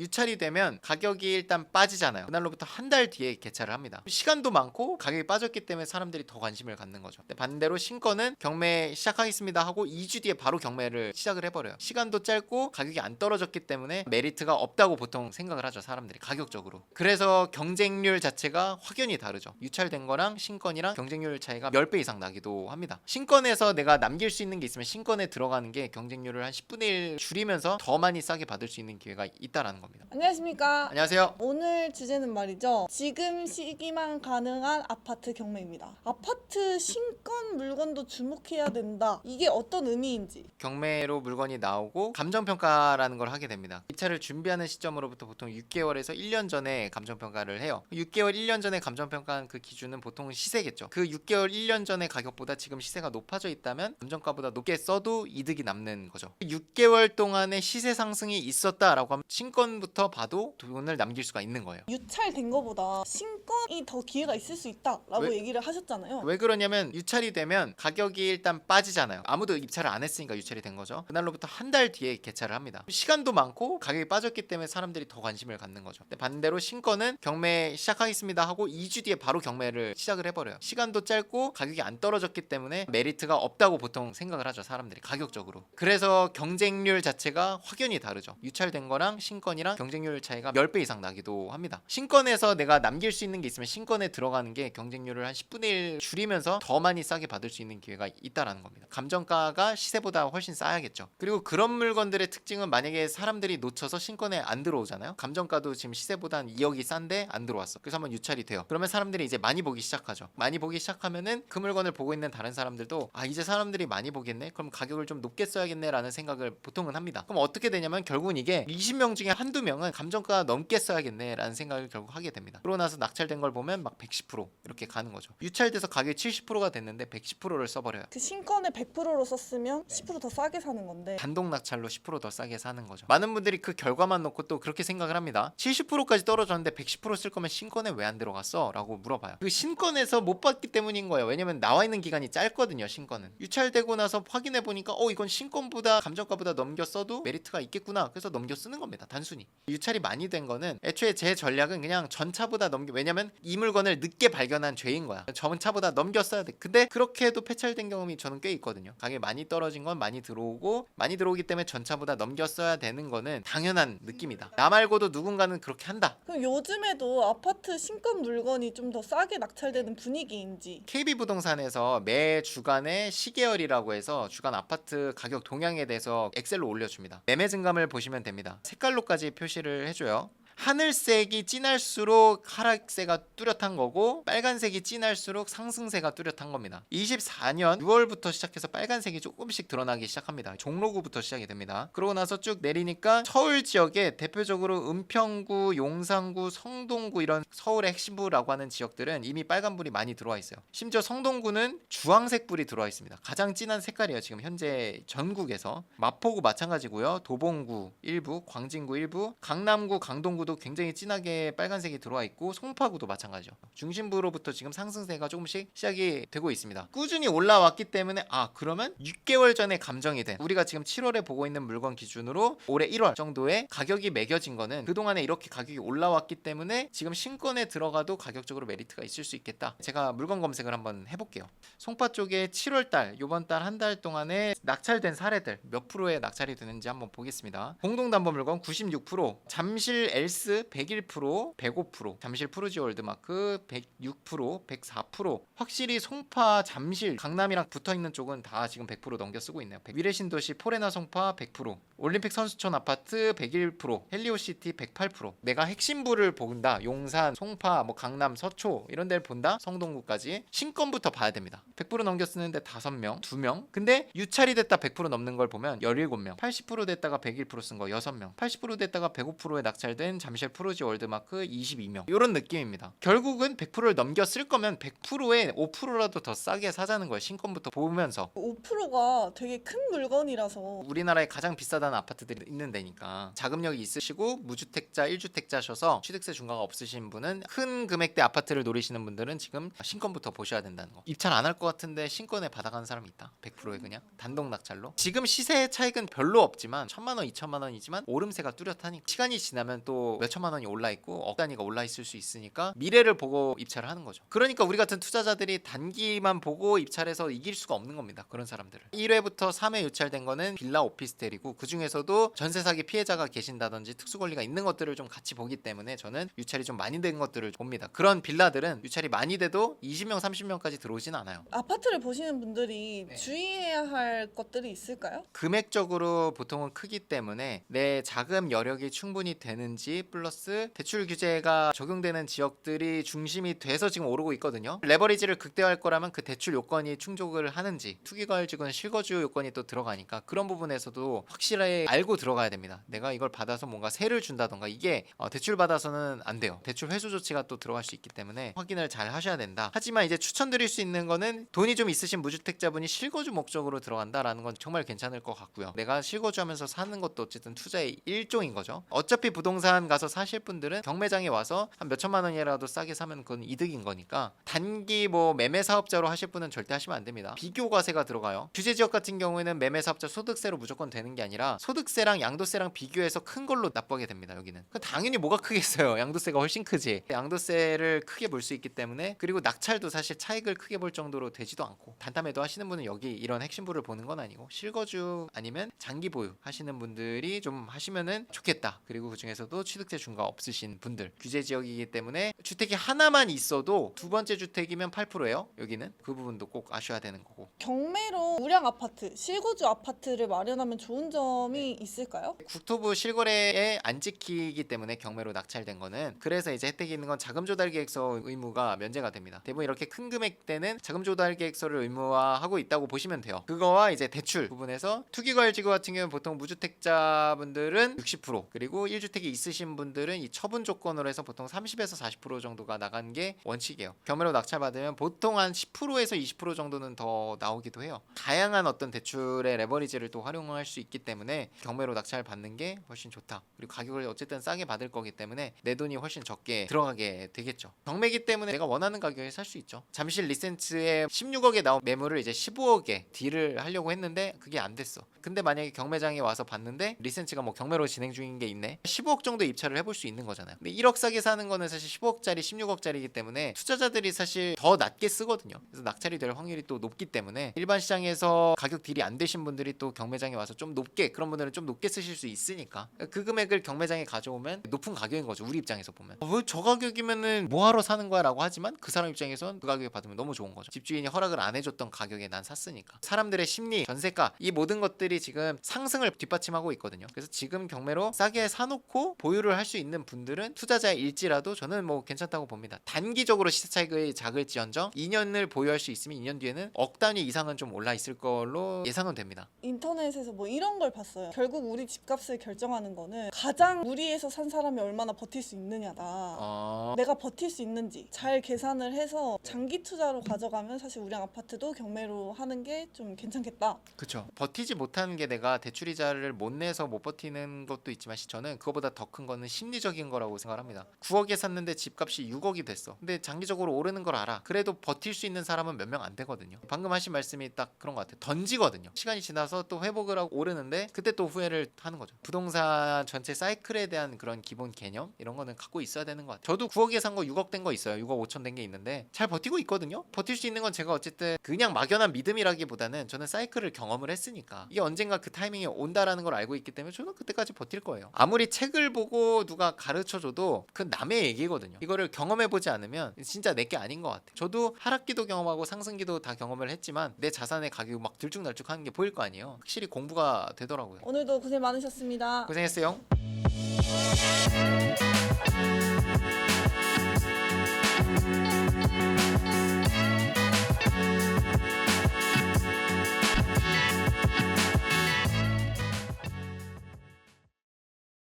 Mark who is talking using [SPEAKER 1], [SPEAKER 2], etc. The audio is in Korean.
[SPEAKER 1] 유찰이 되면 가격이 일단 빠지잖아요. 그날로부터 한 달 뒤에 개찰을 합니다. 시간도 많고 가격이 빠졌기 때문에 사람들이 더 관심을 갖는 거죠. 근데 반대로 신권은 경매 시작하겠습니다 하고 2주 뒤에 바로 경매를 시작을 해버려요. 시간도 짧고 가격이 안 떨어졌기 때문에 메리트가 없다고 보통 생각을 하죠, 사람들이 가격적으로. 그래서 경쟁률 자체가 확연히 다르죠. 유찰된 거랑 신권이랑 경쟁률 차이가 10배 이상 나기도 합니다. 신권에서 내가 남길 수 있는 게 있으면 신권에 들어가는 게 경쟁률을 한 10분의 1 줄이면서 더 많이 싸게 받을 수 있는 기회가 있다라는 겁니다.
[SPEAKER 2] 안녕하십니까.
[SPEAKER 1] 안녕하세요.
[SPEAKER 2] 오늘 주제는 말이죠. 지금 시기만 가능한 아파트 경매입니다. 아파트 신권 물건도 주목해야 된다. 이게 어떤 의미인지.
[SPEAKER 1] 경매로 물건이 나오고 감정평가라는 걸 하게 됩니다. 입찰을 준비하는 시점으로부터 보통 6개월에서 1년 전에 감정평가를 해요. 6개월, 1년 전에 감정평가한 그 기준은 보통 시세겠죠. 그 6개월, 1년 전의 가격보다 지금 시세가 높아져 있다면 감정가보다 높게 써도 이득이 남는 거죠. 6개월 동안의 시세 상승이 있었다라고 하면 신권부터 봐도 돈을 남길 수가 있는 거예요.
[SPEAKER 2] 유찰된 거보다 신권이 더 기회가 있을 수 있다라고
[SPEAKER 1] 왜?
[SPEAKER 2] 얘기를 하셨잖아요.
[SPEAKER 1] 왜 그러냐면 유찰이 되면 가격이 일단 빠지잖아요. 아무도 입찰을 안 했으니까 유찰이 된 거죠. 그날로부터 한 달 뒤에 개찰을 합니다. 시간도 많고 가격이 빠졌기 때문에 사람들이 더 관심을 갖는 거죠. 근데 반대로 신권은 경매 시작하겠습니다 하고 2주 뒤에 바로 경매를 시작을 해버려요. 시간도 짧고 가격이 안 떨어졌기 때문에 메리트가 없다고 보통 생각을 하죠, 사람들이 가격적으로. 그래서 경쟁률 자체가 확연히 다르죠. 유찰된 거랑 신권이랑 경쟁률 차이가 10배 이상 나기도 합니다. 신권에서 내가 남길 수 있는 게 있으면 신권에 들어가는 게 경쟁률을 한 10분의 1 줄이면서 더 많이 싸게 받을 수 있는 기회가 있다라는 겁니다. 감정가가 시세보다 훨씬 싸야겠죠. 그리고 그런 물건들의 특징은 만약에 사람들이 놓쳐서 신권에 안 들어오잖아요. 감정가도 지금 시세보다 한 2억이 싼데 안 들어왔어. 그래서 한번 유찰이 돼요. 그러면 사람들이 이제 많이 보기 시작하죠. 많이 보기 시작하면은 그 물건을 보고 있는 다른 사람들도 이제 사람들이 많이 보겠네? 그럼 가격을 좀 높게 써야겠네 라는 생각을 보통은 합니다. 그럼 어떻게 되냐면 결국은 이게 20명 중에 한두 명은 감정가 넘게 써야겠네 라는 생각을 결국 하게 됩니다. 그러고 나서 낙찰된 걸 보면 막 110% 이렇게 가는 거죠. 유찰돼서 가격이 70%가 됐는데 110%를 써버려요.
[SPEAKER 2] 그 신권을 100%로 썼으면 10% 더 싸게 사는 건데
[SPEAKER 1] 단독 낙찰로 10%더 싸게 사는 거죠. 많은 분들이 그 결과만 놓고 또 그렇게 생각을 합니다. 70%까지 떨어졌는데 110%쓸 거면 신권에 왜 안 들어갔어? 라고 물어봐요. 그 신권에서 못 받기 때문인 거예요. 왜냐면 나와 있는 기간이 짧거든요, 신권은. 유찰되고 나서 확인해 보니까 이건 신권보다 감정가보다 넘겨 써도 메리트가 있겠구나. 그래서 넘겨 쓰는 겁니다, 단순히. 유찰이 많이 된 거는 애초에 제 전략은 그냥 전차보다 왜냐면 이 물건을 늦게 발견한 죄인 거야. 전차보다 넘겨 써야 돼. 근데 그렇게 해도 폐찰된 경험이 저는 꽤 있거든요. 가격이 많이 떨어진 건 많이 들어오고, 많이 들어오기 때문에 전차보다 넘겨 써야 되는 거는 당연한 느낌이다. 나 말고도 누군가는 그렇게 한다.
[SPEAKER 2] 그럼 요즘에도 아파트 신권 물건이 좀 더 싸게 낙찰되는 분위기인지.
[SPEAKER 1] KB부동산에서 매 주간에 시계열이라고 해서 주간 아파트 가격 동향에 대해서 엑셀로 올려줍니다. 매매 증감을 보시면 됩니다. 색깔로까지 표시를 해줘요. 하늘색이 진할수록 하락세가 뚜렷한 거고, 빨간색이 진할수록 상승세가 뚜렷한 겁니다. 24년 6월부터 시작해서 빨간색이 조금씩 드러나기 시작합니다. 종로구부터 시작이 됩니다. 그러고 나서 쭉 내리니까 서울 지역에 대표적으로 은평구, 용산구, 성동구, 이런 서울의 핵심부라고 하는 지역들은 이미 빨간불이 많이 들어와 있어요. 심지어 성동구는 주황색 불이 들어와 있습니다. 가장 진한 색깔이에요, 지금 현재 전국에서. 마포구 마찬가지고요. 도봉구 일부, 광진구 일부, 강남구, 강동구 도 굉장히 진하게 빨간색이 들어와 있고, 송파구도 마찬가지죠. 중심부로부터 지금 상승세가 조금씩 시작이 되고 있습니다. 꾸준히 올라왔기 때문에 그러면 6개월 전에 감정이 된, 우리가 지금 7월에 보고 있는 물건 기준으로 올해 1월 정도에 가격이 매겨진 거는 그동안에 이렇게 가격이 올라왔기 때문에 지금 신권에 들어가도 가격적으로 메리트가 있을 수 있겠다. 제가 물건 검색을 한번 해볼게요. 송파 쪽에 7월달, 요번 달 한 달 동안에 낙찰된 사례들 몇 프로의 낙찰이 되는지 한번 보겠습니다. 공동담보물건 96%, 잠실 엘스 101%, 105%, 잠실 푸르지 월드마크 106%, 104%. 확실히 송파, 잠실, 강남이랑 붙어있는 쪽은 다 지금 100% 넘겨 쓰고 있네요. 미래신도시 포레나 송파 100%, 올림픽 선수촌 아파트 101%, 헬리오시티 108%. 내가 핵심부를 본다, 용산, 송파, 강남, 서초 이런 데를 본다, 성동구까지 신권부터 봐야 됩니다. 100% 넘겨 쓰는데 5명, 2명. 근데 유찰이 됐다 100% 넘는 걸 보면 17명, 80% 됐다가 101% 쓴 거 6명, 80% 됐다가 105%에 낙찰된 잠실 프로지 월드마크 22명 이런 느낌입니다. 결국은 100%를 넘겨 쓸 거면 100%에 5%라도 더 싸게 사자는 거예요. 신권부터 보면서.
[SPEAKER 2] 5%가 되게 큰 물건이라서
[SPEAKER 1] 우리나라에 가장 비싸다는 아파트들이 있는 데니까 자금력이 있으시고 무주택자 1주택자셔서 취득세 중과가 없으신 분은 큰 금액대 아파트를 노리시는 분들은 지금 신권부터 보셔야 된다는 거. 입찰 안 할 것 같은데 신권에 받아가는 사람이 있다. 100%에 그냥 단독 낙찰로. 지금 시세 차익은 별로 없지만 1,000만 원, 2,000만 원이지만 오름세가 뚜렷하니 시간이 지나면 또 몇천만 원이 올라 있고 억 단위가 올라 있을 수 있으니까 미래를 보고 입찰을 하는 거죠. 그러니까 우리 같은 투자자들이 단기만 보고 입찰해서 이길 수가 없는 겁니다. 그런 사람들을. 1회부터 3회 유찰된 거는 빌라 오피스텔이고 그 중에서도 전세 사기 피해자가 계신다든지 특수 권리가 있는 것들을 좀 같이 보기 때문에 저는 유찰이 좀 많이 된 것들을 봅니다. 그런 빌라들은 유찰이 많이 돼도 20명, 30명까지 들어오진 않아요.
[SPEAKER 2] 아파트를 보시는 분들이
[SPEAKER 1] 네.
[SPEAKER 2] 주의해야 할 것들이 있을까요?
[SPEAKER 1] 금액적으로 보통은 크기 때문에 내 자금 여력이 충분히 되는지 플러스 대출 규제가 적용되는 지역들이 중심이 돼서 지금 오르고 있거든요. 레버리지를 극대화할 거라면 그 대출 요건이 충족을 하는지 투기과열지구는 실거주 요건이 또 들어가니까 그런 부분에서도 확실하게 알고 들어가야 됩니다. 내가 이걸 받아서 뭔가 세를 준다던가 이게 대출 받아서는 안 돼요. 대출 회수 조치가 또 들어갈 수 있기 때문에 확인을 잘 하셔야 된다. 하지만 이제 추천드릴 수 있는 거는 돈이 좀 있으신 무주택자분이 실거주 목적으로 들어간다라는 건 정말 괜찮을 것 같고요. 내가 실거주하면서 사는 것도 어쨌든 투자의 일종인 거죠. 어차피 부동산 가서 사실 분들은 경매장에 와서 한 몇천만 원이라도 싸게 사면 그건 이득인 거니까 단기 뭐 매매 사업자로 하실 분은 절대 하시면 안 됩니다. 비교과세가 들어가요. 규제 지역 같은 경우에는 매매 사업자 소득세로 무조건 되는 게 아니라 소득세랑 양도세랑 비교해서 큰 걸로 납부하게 됩니다. 여기는 당연히 뭐가 크겠어요. 양도세가 훨씬 크지. 양도세를 크게 볼 수 있기 때문에 그리고 낙찰도 사실 차익을 크게 볼 정도로 되지도 않고 단타매도 하시는 분은 여기 이런 핵심부를 보는 건 아니고 실거주 아니면 장기 보유 하시는 분들이 좀 하시면은 좋겠다. 그리고 그 중에서도 취득세 중과 없으신 분들 규제 지역이기 때문에 주택이 하나만 있어도 두 번째 주택이면 8%예요. 여기는 그 부분도 꼭 아셔야 되는 거고.
[SPEAKER 2] 경매로 우량 아파트, 실거주 아파트를 마련하면 좋은 점이 있을까요?
[SPEAKER 1] 국토부 실거래에 안 찍히기 때문에 경매로 낙찰된 거는 그래서 이제 혜택이 있는 건 자금 조달 계획서 의무가 면제가 됩니다. 대부분 이렇게 큰 금액대는 자금 조달 계획서를 의무화하고 있다고 보시면 돼요. 그거와 이제 대출 부분에서 투기과열지구 같은 경우는 보통 무주택자분들은 60% 그리고 1주택이 있으신 분들은 이 처분 조건으로 해서 보통 30에서 40% 정도가 나간 게 원칙이에요. 경매로 낙찰받으면 보통 한 10%에서 20% 정도는 더 나오기도 해요. 다양한 어떤 대출의 레버리지를 또 활용할 수 있기 때문에 경매로 낙찰 받는 게 훨씬 좋다. 그리고 가격을 어쨌든 싸게 받을 거기 때문에 내 돈이 훨씬 적게 들어가게 되겠죠. 경매기 때문에 내가 원하는 가격에 살 수 있죠. 잠실 리센츠에 16억에 나온 매물을 이제 15억에 딜을 하려고 했는데 그게 안 됐어. 근데 만약에 경매장에 와서 봤는데 리센츠가 뭐 경매로 진행 중인 게 있네. 15억 정도 입찰을 해볼 수 있는 거잖아요. 근데 1억 싸게 사는 거는 사실 15억짜리 16억짜리이기 때문에 투자자들이 사실 더 낮게 쓰거든요. 그래서 낙찰이 될 확률이 또 높기 때문에 일반 시장에서 가격 딜이 안 되신 분들이 또 경매장에 와서 좀 높게 그런 분들은 좀 높게 쓰실 수 있으니까 그 금액을 경매장에 가져오면 높은 가격인 거죠. 우리 입장에서 보면 왜 저 가격이면은 뭐하러 사는 거야 라고 하지만 그 사람 입장에선 그 가격에 받으면 너무 좋은 거죠. 집주인이 허락을 안 해줬던 가격에 난 샀으니까. 사람들의 심리, 전세가 이 모든 것들이 지금 상승을 뒷받침하고 있거든요. 그래서 지금 경매로 싸게 사놓고 보유를 할 수 있는 분들은 투자자일지라도 저는 뭐 괜찮다고 봅니다. 단기적으로 시세 차익이 작을지언정 2년을 보유할 수 있으면 2년 뒤에는 억 단위 이상은 좀 올라 있을 걸로 예상은 됩니다.
[SPEAKER 2] 인터넷에서 뭐 이런 걸 봤어요. 결국 우리 집값을 결정하는 거는 가장 무리해서 산 사람이 얼마나 버틸 수 있느냐다. 내가 버틸 수 있는지 잘 계산을 해서 장기 투자로 가져가면 사실 우량 아파트도 경매로 하는 게 좀 괜찮겠다.
[SPEAKER 1] 그렇죠. 버티지 못하는 게 내가 대출이자를 못 내서 못 버티는 것도 있지만 저는 그거보다 더 큰 거는 심리적인 거라고 생각합니다. 9억에 샀는데 집값이 6억이 됐어. 근데 장기적으로 오르는 걸 알아. 그래도 버틸 수 있는 사람은 몇 명 안 되거든요. 방금 하신 말씀이 딱 그런 것 같아요. 던지거든요. 시간이 지나서 또 회복을 하고 오르는데 그때 또 후회를 하는 거죠. 부동산 전체 사이클에 대한 그런 기본 개념 이런 거는 갖고 있어야 되는 것 같아요. 저도 9억에 산 거 6억 된 거 있어요. 6억 5천 된 게 있는데 잘 버티고 있거든요. 버틸 수 있는 건 제가 어쨌든 그냥 막연한 믿음이라기보다는 저는 사이클을 경험을 했으니까 이게 언젠가 그 타이밍이 온다라는 걸 알고 있기 때문에 저는 그때까지 버틸 거예요. 아무리 책을 보고 누가 가르쳐줘도 그 남의 얘기거든요. 이거를 경험해보지 않으면 진짜 내게 아닌 것 같아요. 저도 하락기도 경험하고 상승기도 다 경험을 했지만 내 자산의 가격이 막 들쭉날쭉 하는 게 보일 거 아니에요. 확실히 공부가 되더라고요.
[SPEAKER 2] 오늘도 고생 많으셨습니다.
[SPEAKER 1] 고생했어요.